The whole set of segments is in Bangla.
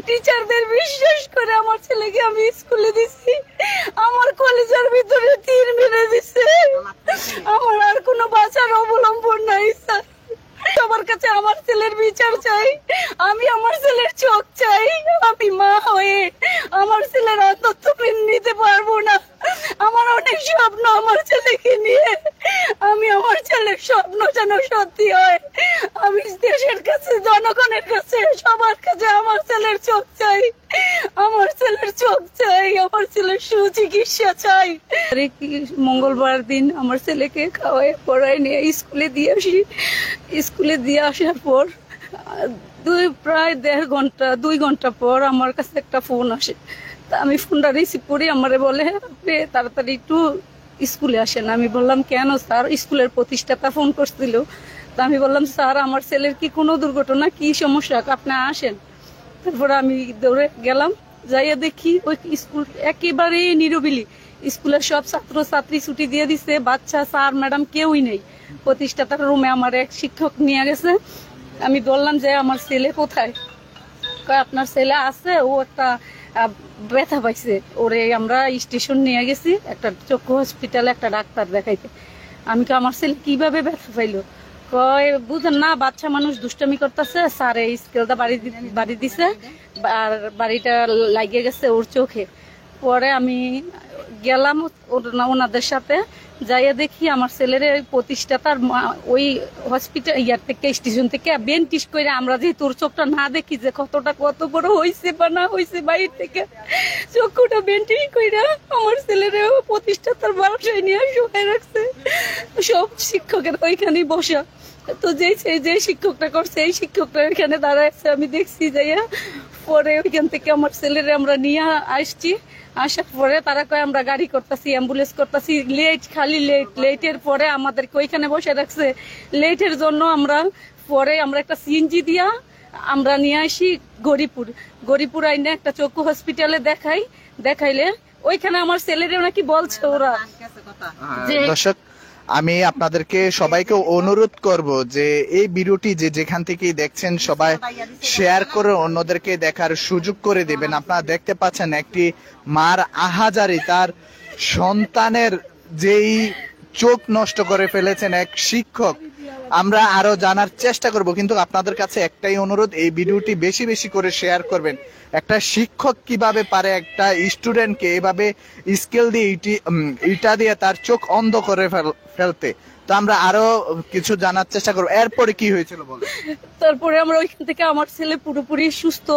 টিচারদের বিশ্বাস করে আমার ছেলেকে আমি স্কুলে দিছি। আমার কলেজের ভিতরে তীর মেরে দিছে। আমার আর কোনো বাঁচার অবলম্বন নাই স্যার। সবার কাছে আমার ছেলের বিচার চাই। আমি আমার ছেলের চোখ চাই। আমি মা হয়ে আমার ছেলের অন্তত নিতে পারবো না। আমার অনেক স্বপ্ন আমার ছেলেকে নিয়ে। আমি আমার ছেলের স্বপ্ন যেন সত্যি হয়। আমি দেশের কাছে, জনগণের কাছে, সবার কাছে আমার ছেলের চোখ চাই। আমার ছেলের চোখ চাই। আমার ছেলের সুচিকিৎসা চাই। মঙ্গলবার দিন আমার ছেলেকে খাওয়াই পড়াই নিয়ে স্কুলে দিয়ে আসি। স্কুলে দিয়ে আসার পর প্রায় 2 ঘন্টা পর আমার কাছে একটা ফোন আসে। তা আমি ফোনটা রিসিভ করি। আমারে বলে আপনি তাড়াতাড়ি একটু স্কুলে আসেন। আমি বললাম কেন স্যার? স্কুলের প্রতিষ্ঠাতা ফোন করছিল। তা আমি বললাম স্যার আমার ছেলের কি কোনো দুর্ঘটনা, কি সমস্যা, আপনি আসেন। তারপরে আমি দৌড়ে গেলাম। যাইয়া দেখি ওই স্কুল একেবারে নিরবিলি। স্কুলের সব ছাত্র ছাত্রী ছুটি দিয়ে দিছে। বাচ্চা, স্যার, ম্যাডাম কেউই নেই। প্রতিষ্ঠাতার রুমে আমার এক শিক্ষক নিয়ে গেছে। আমি বললাম যে আমার ছেলে কোথায়? আপনার ছেলে আছে, ও একটা ব্যথা পাইছে, ওরে আমরা স্টেশন নিয়ে গেছি একটা চক্ষু হসপিটালে একটা ডাক্তার দেখাইতে। আমি কি আমার ছেলে কিভাবে ব্যথা পাইলো? কয় বুঝেন না, বাচ্চা মানুষ দুষ্টামি করতেছে, স্যার এই স্কেলটা বাড়ি দিছে আর বাড়িটা লাগিয়ে গেছে ওর চোখে। পরে আমি গেলাম ওনাদের সাথে। যাইয়া দেখি আমার ছেলের প্রতিষ্ঠাতার ওই হসপিটাল থেকে স্টেশন থেকে বেন্টিস করে, আমরা যে তোর চোখটা না দেখি যে কত বড় হয়েছে বা না হয়েছে, বাইরে থেকে চক্ষুটা বেন্টিস করে আমার ছেলের প্রতিষ্ঠাতার বাসায় নিয়ে শুয়ে রাখছে। সব শিক্ষকের ওইখানেই বসা। তো যে শিক্ষকটা করছে এই শিক্ষকটা এখানে দাঁড়াচ্ছে, আমি দেখছি যাইয়া। পরে ওইখান থেকে আমার ছেলেরে আমরা নিয়ে আসছি। আসার পরে তারা কয় আমরা গাড়ি করতেছি, অ্যাম্বুলেন্স করতেছি। খালি লেটের পরে আমাদেরকে ওইখানে বসে রাখছে। লেটের জন্য আমরা একটা সিএনজি দিয়া আমরা নিয়ে আসি গরিপুর আইনে একটা চক্ষু হসপিটালে দেখাইলে ওইখানে আমার ছেলেরা নাকি বলছে ওরা যে দর্শক, আমি আপনাদেরকে সবাইকে অনুরোধ করব যে এই ভিডিওটি যেখান থেকেই দেখছেন সবাই শেয়ার করে অন্যদেরকে দেখার সুযোগ করে দেবেন। আপনারা দেখতে পাচ্ছেন একটি মার আহাজারি, তার সন্তানের যেই চোখ নষ্ট করে ফেলেছেন এক শিক্ষক। আমরা আরো জানার চেষ্টা করব, কিন্তু আপনাদের কাছে একটাই অনুরোধ, এই ভিডিওটি বেশি বেশি করে শেয়ার করবেন। একটা শিক্ষক কিভাবে পারে একটা স্টুডেন্টকে এভাবে স্কেল দিয়ে ইটা দিয়ে তার চোখ অন্ধ করে ফেলতে। তো আমরা আরো কিছু জানার চেষ্টা করবো। এরপরে কি হয়েছিল বলো? তারপরে আমরা ওইখান থেকে আমার ছেলে পুরোপুরি সুস্থ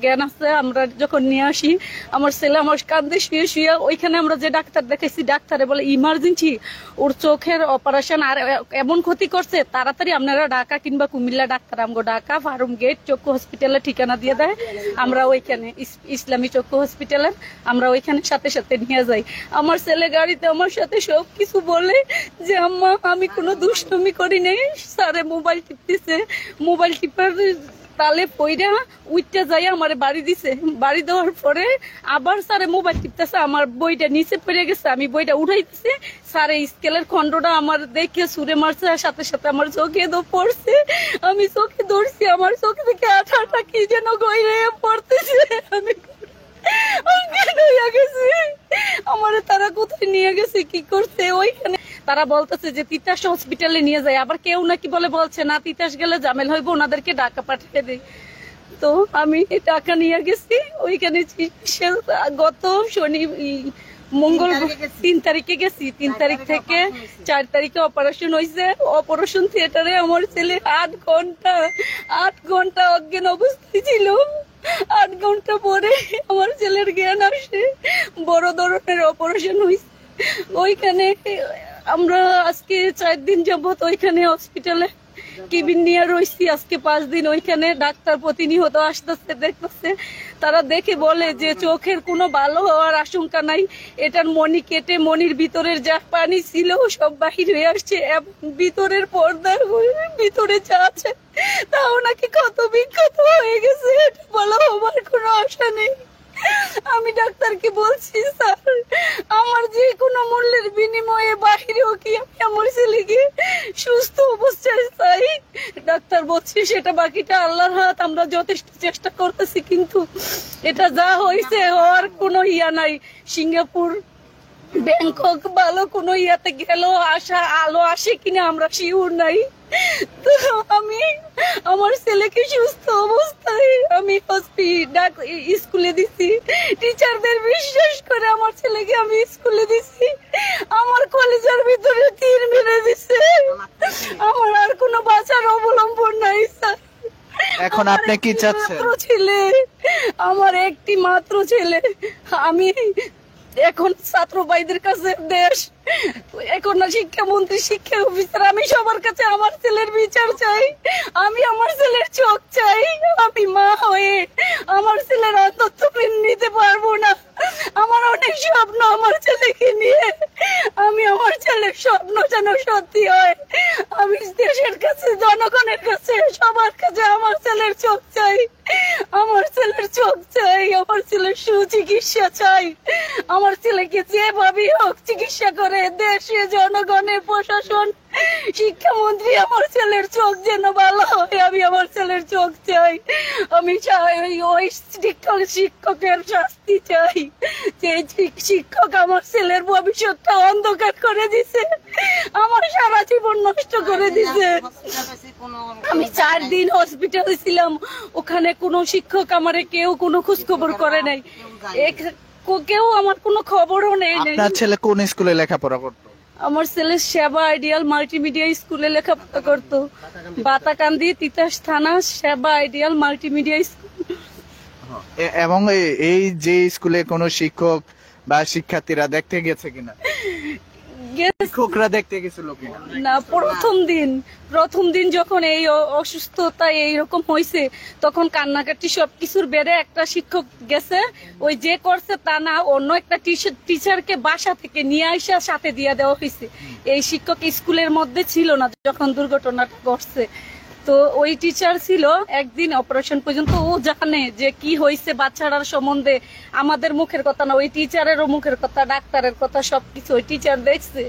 জ্ঞান আছে। আমরা যখন নিয়ে আসি আমার ছেলে আমার কাঁধে শুয়ে ওইখানে আমরা যে ডাক্তার দেখাইছি, ডাক্তারে বলে ইমার্জেন্সি, ওর চোখের অপারেশন আর এমন ক্ষতি করছে, তাড়াতাড়ি আপনারা ঢাকা কিংবা কুমিল্লা ডাক্তার আমগো ঢাকা ফার্ম গেট চক্ষু হসপিটালে ঠিকানা দিয়ে দেয়। আমরা ওইখানে ইসলামী চক্ষু হসপিটালে আমরা ওইখানে সাথে সাথে নিয়ে যাই। আমার ছেলে গাড়িতে আমার সাথে সবকিছু বলে যে আম্মা আমি কোনো দুষ্টুমি করি নাই, স্যারে মোবাইল টিপতেছে, মোবাইল টিপার তালে পইরা উইটটা যাই আমার বাড়ি দিছে। বাড়ি দেওয়ার পরে আবার স্যারে মোবাইল টিপতেছে, আমার বইটা নিচে পড়ে গেছে, আমি বইটা উঠাইতেছি, স্যারে স্কেলের খন্ডটা আমার দেখে সুরে মারছে, সাথে সাথে আমার চোখে পড়ছে। আমি চোখে ধরছি, আমার চোখে থেকে আঠা কি যেন গইরে পড়তেছে। আমি আমার তারা কোথায় নিয়ে গেছে, কি করছে ওইখানে তারা বলতেছে যে তিতাস হসপিটালে নিয়ে যায়। আবার কেউ নাকি বলছে না তিতাস গেলে ঝামেলা হইব, ওনাদেরকে ঢাকা পাঠিয়ে দেয়। তো আমি টাকা নিয়ে গেছি ওইখানে। গত মঙ্গলবার 3 তারিখে গেছি। 3 তারিখ থেকে 4 তারিখে অপারেশন হয়েছে। অপারেশন থিয়েটারে আমার ছেলে 8 ঘন্টা অজ্ঞান অবস্থায় ছিল। 8 ঘন্টা পরে আমার ছেলের জ্ঞান আসে। বড় ধরনের অপারেশন হয়েছে ওইখানে। আমরা আজকে 4 দিন যাবত ওইখানে হসপিটালে কেবিন নিয়ে রয়েছি। আজকে 5 দিন ওইখানে ডাক্তার প্রতিনিয়ত আসতেছে, দেখতেছে। তারা দেখে বলে যে চোখের কোনো ভালো হওয়ার আশঙ্কা নাই, এটার মনি কেটে মনির ভিতরের যা পানি ছিল সব বাহির হয়ে আসছে, এবং ভিতরের পর্দার ভিতরে যা আছে তাও নাকি ক্ষত বিক্ষত হয়ে গেছে। এটা ভালো হবার কোনো আশা নেই। আমি ডাক্তারকে বলছি স্যার আমার যে কোনো মূল্যের বিনিময়ে বাহিরেও কি আমি আমার ছেলেকে সুস্থ অবস্থায় চাই। ডাক্তার বলছে সেটা বাকিটা আল্লাহর হাত, আমরা যথেষ্ট চেষ্টা করতেছি, কিন্তু এটা যা হয়েছে হওয়ার কোনো ইয়া নাই। সিঙ্গাপুর ব্যাংকক ভালো কোনো ইয়াতে গেল আশা আলো আসে কিনা আমরা শিওর নাই। তো আমি আমার ছেলেকে সুস্থ অবস্থায় আমি স্কুলে দিছি। টিচারদের বিশ্বাস করে আমার ছেলেকে আমি স্কুলে দিছি। আমার কলেজের ভিতরে তীর মেরে দিছে। আমার আর কোনো বাঁচার অবলম্বন নাই স্যার। এখন আপনি কি চাচ্ছেন? মাত্র ছেলে, আমার একটি মাত্র ছেলে। আমি এখন ছাত্র ভাইদের কাছে দেশ, এখন না শিক্ষামন্ত্রী, শিক্ষা অফিসার, আমি সবার কাছে আমার ছেলের বিচার চাই। আমি আমার ছেলের চোখ চাই। আমি মা হয়ে আমার ছেলের অন্তত নিতে পারবো না। আমার অনেক স্বপ্ন আমার ছেলেকে নিয়ে। আমি আমার ছেলের স্বপ্ন যেন সত্যি হয়। আমি দেশের কাছে, জনগণের কাছে, সবার কাছে আমার ছেলের চোখ চাই। আমার ছেলের চোখ চাই। আমার ছেলের সুচিকিৎসা চাই। আমার ছেলেকে যেভাবেই হোক চিকিৎসা করে দেশে, জনগণের, প্রশাসন, শিক্ষামন্ত্রী আমার ছেলের চোখ যেন ভালো হয়। আমি আমার ছেলের চোখ চাই। আমি চাই ওই শিক্ষকের শাস্তি চাই যে শিক্ষক আমার ছেলের ভবিষ্যৎটা অন্ধকার করে দিছে, আমার সারা জীবন নষ্ট করে দিছে। আমি 4 দিন হসপিটালে ছিলাম, ওখানে কোনো শিক্ষক আমারে কেউ কোনো খোঁজ খবর করে নাই। কেউ আমার কোনো খবরও নেই। আপনার ছেলে কোন স্কুলে লেখাপড়া করতো? আমার ছেলে সেবা আইডিয়াল মাল্টিমিডিয়া স্কুলে লেখাপড়া করতো। বাতাকান্দি, তিতাস থানা, সেবা আইডিয়াল মাল্টিমিডিয়া স্কুল। এবং এই যে স্কুলে কোনো শিক্ষক বা শিক্ষার্থীরা দেখতে গেছে কিনা? শিক্ষকরা দেখতে গেছিল কিনা? না, প্রথম দিন যখন এই অসুস্থতা এইরকম হয়েছে তখন কান্নাকাটি সবকিছুর বেড়ে একটা শিক্ষক গেছে, ওই যে করছে তা না, অন্য একটা টিচারকে বাসা থেকে নিয়ে আসা সাথে দিয়ে দেওয়া হয়েছে। এই শিক্ষক স্কুলের মধ্যে ছিল না যখন দুর্ঘটনাটা ঘটছে। তো ওই টিচার ছিল একদিন অপারেশন পর্যন্ত, ও জানে যে কি হয়েছে বাচ্চাটার সম্বন্ধে। আমাদের মুখের কথা না, ওই টিচারেরও মুখের কথা, ডাক্তারের কথা, সবকিছু ওই টিচার দেখছে,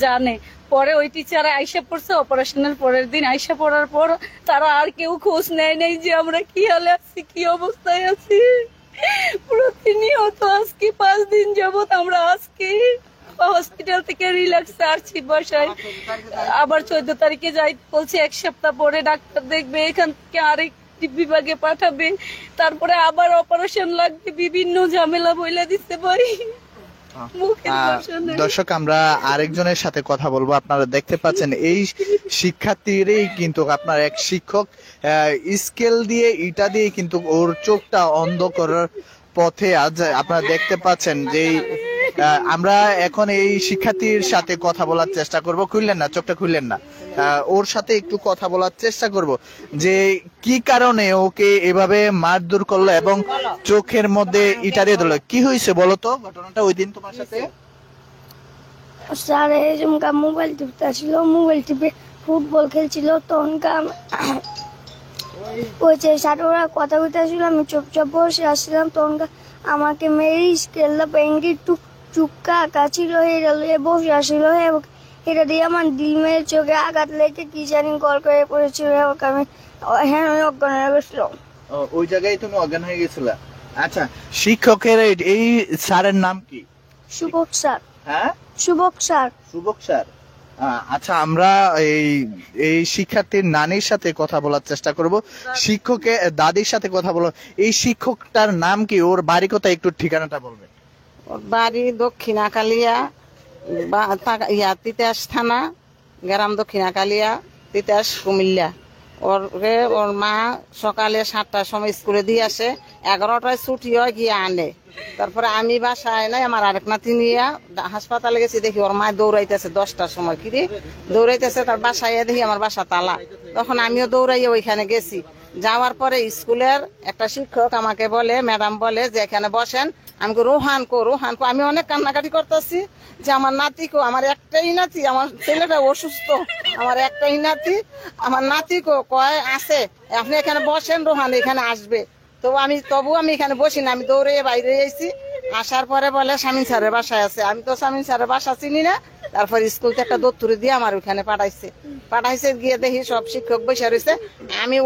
জানে। পরে ওই টিচার আইসা পড়ছে অপারেশনের পরের দিন। আইসা পড়ার পর তারা আর কেউ খোঁজ নেয় নাই যে আমরা কি হালে আছি, কি অবস্থায় আছি। প্রতিনিয়ত আজকে 5 দিন যাবত আমরা আজকে হসপিটাল থেকে রিল্যাক্স আসছি বাসায়। আবার 14 তারিখে যাই বলছে, 1 সপ্তাহ পরে ডাক্তার দেখবে, এখান থেকে আরেক বিভাগে পাঠাবে, তারপরে আবার অপারেশন লাগবে, বিভিন্ন ঝামেলা বইলা দিতে পারি। দর্শক, আমরা আরেকজনের সাথে কথা বলবো। আপনারা দেখতে পাচ্ছেন এই শিক্ষার্থীরই কিন্তু আপনার এক শিক্ষক স্কেল দিয়ে, ইটা দিয়ে কিন্তু ওর চোখটা অন্ধ করার পথে। আজ আপনারা দেখতে পাচ্ছেন যে আমরা এখন এই শিক্ষার্থীর সাথে কথা বলার চেষ্টা করব। খুললেন না, চোখটা খুললেন না। ওর সাথে একটু কথা বলার চেষ্টা করব যে কি কারণে ওকে এভাবে মারধর করলো এবং চোখের মধ্যে ইটা দিয়ে দিল। কি হয়েছে বলো তো ঘটনাটা ওই দিন তোমার সাথে? স্যার এরকমকা মোবাইল টিপতেছিল, মোবাইল টিপে ফুটবল খেলছিল, তখনকার ওই যে স্যার ওরা কথা বলতেছিল, আমি চুপচাপ বসে আসছিলাম, তখনকার আমাকে মেরে স্কেলটা ভেঙে একটু চুক্কা আঁকা ছিল, বসে আসছিল, এটা দিয়ে আমার ডিমের চোখে আঘাত লেগে কি জানি গল করে পড়েছিল। আমি অজ্ঞান হয়ে গেছিলাম। ওই জায়গায় তুমি অজ্ঞান হয়ে গেছিলা? আচ্ছা, শিক্ষকের এই স্যারের নাম কি? শুভক স্যার। হ্যাঁ, শুভক স্যার। শুভক স্যার। আচ্ছা, আমরা এই শিক্ষার্থীর নানির সাথে কথা বলার চেষ্টা করব, শিক্ষকের দাদির সাথে কথা বলবো। এই শিক্ষকটার নাম কি? ওর বাড়ি কোথায়, একটু ঠিকানাটা বলবেন? ওর বাড়ি দক্ষিণাকালিয়া, তিতাস থানা, গ্রাম দক্ষিণাকালিয়া, তিতাস, কুমিল্লা। ওর মা সকালে 7টার সময় স্কুলে দিয়ে আসে, 11টায় ছুটি হয়, গিয়ে আনে। তারপরে আমি বাসায় নাই, আমার আরেক নাতি নিয়ে হাসপাতালে গেছি, দেখি ওর মা দৌড়াইতেছে 10টার সময়, কি রে দৌড়াইতেছে, তার বাসায় দেখি আমার বাসা তালা। তখন আমিও দৌড়াইয়া ওইখানে গেছি। যাওয়ার পরে স্কুলের একটা শিক্ষক আমাকে বলে, ম্যাডাম বলে যে এখানে বসেন। আমি রোহান কো, রোহান কো। আমি অনেক কান্নাকাটি করতেছি যে আমার নাতি কো, আমার একটাই নাতি, আমার ছেলেটা অসুস্থ, আমার একটাই নাতি, আমার নাতি কো। কয় আছে, আপনি এখানে বসেন, রোহান এখানে আসবে। তো তবু আমি এখানে বসি না, আমি দৌড়ে বাইরে এসেছি। আসার পরে বলে স্বামীন স্যারের বাসায় আছে। আমি তো স্বামীন স্যারের বাসা চিনি না। তারপর স্কুল থেকে একটা দত্তরে দিয়ে আমার ওখানে পাঠাইছে গিয়ে দেখি সব শিক্ষক বসে রয়েছে। আমি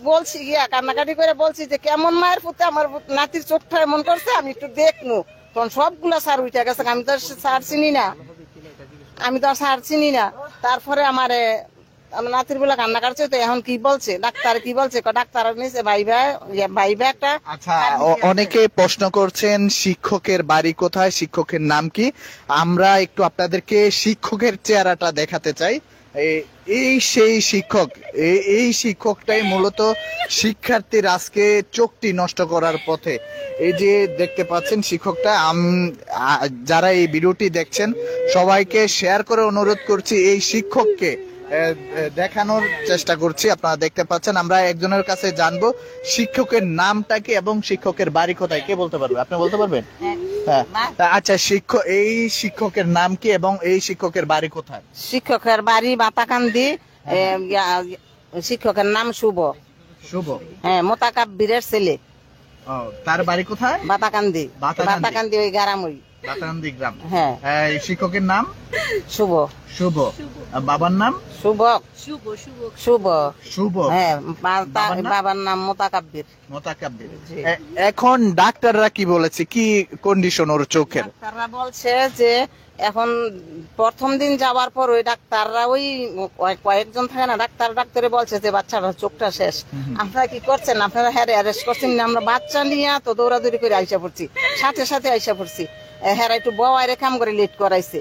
বলছি গিয়া কান্নাকাটি করে বলছি যে কেমন মায়ের পুতে আমার নাতির চোখটা এমন করছে, আমি একটু দেখনু। তখন সবগুলা স্যার উঠে গেছে, আমি তো স্যার চিনি না। তারপরে আমার নাতির বলে কান্না কাটছে। তো এখন কি বলছে ডাক্তার, কি বলছে ডাক্তার নিচে ভাইবা একটা। আচ্ছা, অনেকে প্রশ্ন করছেন শিক্ষকের বাড়ি কোথায়, শিক্ষকের নাম কি। আমরা একটু আপনাদেরকে শিক্ষকের চেহারাটা দেখাতে চাই। এই সেই শিক্ষক, এই শিক্ষকটাই মূলত শিক্ষার্থীর আজকে চোখটি নষ্ট করার পথে। এই যে দেখতে পাচ্ছেন শিক্ষকটা, যারা এই ভিডিওটি দেখছেন সবাইকে শেয়ার করে অনুরোধ করছি এই শিক্ষককে দেখানোর চেষ্টা করছি। আপনারা দেখতে পাচ্ছেন। আমরা একজনের কাছে জানবো শিক্ষকের নামটা কি এবং শিক্ষকের বাড়ি কোথায়। কে বলতে পারবে? আপনি বলতে পারবেন? হ্যাঁ, আচ্ছা, এই শিক্ষকের নাম কি এবং এই শিক্ষকের বাড়ি কোথায়? শিক্ষকের বাড়ি বাতাকান্দি। শিক্ষকের নাম শুভ। হ্যাঁ, মোতাকাব্বিরের ছেলে। তার বাড়ি কোথায়? বাতাকান্দি ওই গারামুই, বাতাকান্দি গ্রাম। হ্যাঁ। শিক্ষকের নাম শুভ। বাবার নাম শুভ। হ্যাঁ, বাবার নাম মোতাকাব্বির। এখন ডাক্তাররা কি বলেছে, কি কন্ডিশন ওর চোখের? ডাক্তাররা বলছে যে এখন প্রথম দিন যাওয়ার পর ওই ডাক্তাররা ওই কয়েকজন থাকে না, ডাক্তারে বলছে যে বাচ্চাটা চোখটা শেষ। আপনারা কি করছেন? আপনারা অ্যারেস্ট করছেন না? আমরা বাচ্চা নিয়ে তো দৌড়াদৌড়ি করে আইসা পড়ছি, সাথে আইসা পড়ছি। হ্যাঁ, একটু বওয়াইরে কাম করে লেট করাইছে।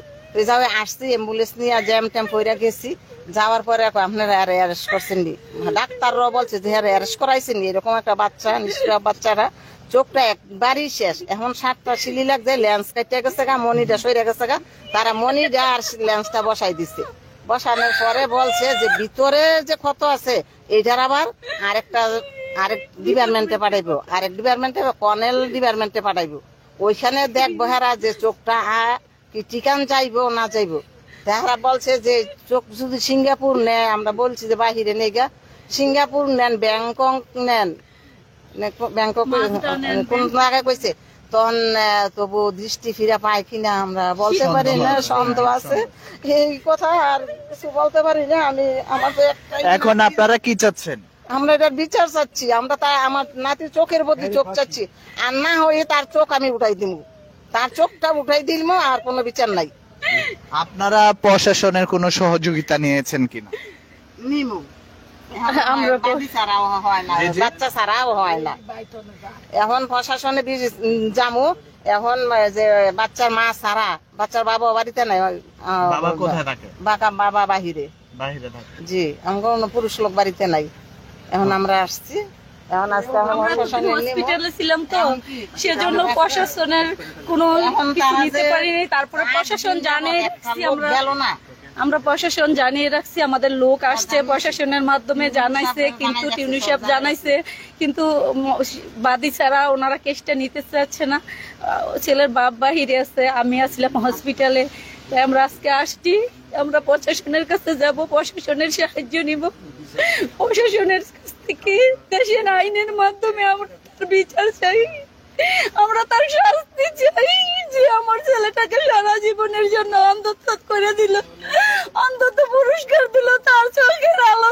যাও আসছি, অ্যাম্বুলেন্স নিয়ে জ্যাম ট্যাম পইরা গেছি। যাওয়ার পরে আপনারা অ্যারেস্ট করছেন নি? ডাক্তাররাও বলছে যে হ্যাঁ অ্যারেস্ট করাইছেন নি। এরকম একটা বাচ্চা, নিষ্ঠুর বাচ্চারা চোখটা একবারই শেষ। এখন 7টা সিলি লাগছে, লেন্স কেটে গেছে গা, মনিটা সরে গেছে গা। তারা মনিটা আর লেন্সটা বসাই দিছে। বসানোর পরে বলছে যে ভিতরে যে ক্ষত আছে এইটার আবার আরেক ডিপার্টমেন্টে পাঠাইবো, কর্নেল ডিপার্টমেন্টে পাঠাইবো। ওইখানে দেখবো হেরা যে চোখটা কি ঠিকান যাইবো না যাইবো। তারা বলছে যে চোখ যদি সিঙ্গাপুর নেয়, আমরা বলছি যে বাহিরে নেই গা, সিঙ্গাপুর নেন, ব্যাংকক নেন, কোন জায়গায় কইছে। তখন তবু দৃষ্টি ফিরা পায় কিনা আমরা বলতে পারি না, সন্দেহ আছে। এই কথা আর কিছু বলতে পারি না আমি। আমাদের এখন আপনারা কি চাচ্ছেন? আমরা এটার বিচার চাচ্ছি। আমরা আমার নাতির চোখের বদলে চোখ চাচ্ছি। আর না হয়ে তার চোখ আমি উঠাই দিব, তার চোখটা উঠাই দিল, আর কোনো বিচার নাই। আপনারা প্রশাসনের কোনো সহযোগিতা নিয়েছেন কিনা? বাচ্চা ছাড়াও হয় না। এখন প্রশাসনে যামু। এখন যে বাচ্চার মা ছাড়া, বাচ্চার বাবা বাড়িতে নাই। বাবা বাহিরে। জি, আমার পুরুষ লোক বাড়িতে নাই। এখন আমরা আসছি। এখন আজকে হসপিটালে ছিলাম, তো সেজন্য প্রশাসনের কোনো কিছু নিতে পারিনি। তারপরে প্রশাসন জানিয়ে রাখছি, আমরা প্রশাসন জানিয়ে রাখছি। আমাদের লোক আসছে, প্রশাসনের মাধ্যমে জানাইছে, কিন্তু টিউনি সাহেব জানাইছে, কিন্তু বাদী ছাড়া ওনারা কেসটা নিতে চাচ্ছে না। ছেলের বাপ বাহিরে আছে, আমি আসলাম হসপিটালে। তাই আমরা আজকে আসছি। আমরা প্রশাসনের কাছে যাব, প্রশাসনের সাহায্য নিব। প্রশাসনের কাছ থেকে দেশের আইনের মাধ্যমে আমরা তার বিচার চাই, আমরা তার শাস্তি চাই। যে আমার ছেলেটাকে সারা জীবনের জন্য অন্তত করে দিল, অন্তত পুরস্কার দিল, তার চোখের আলো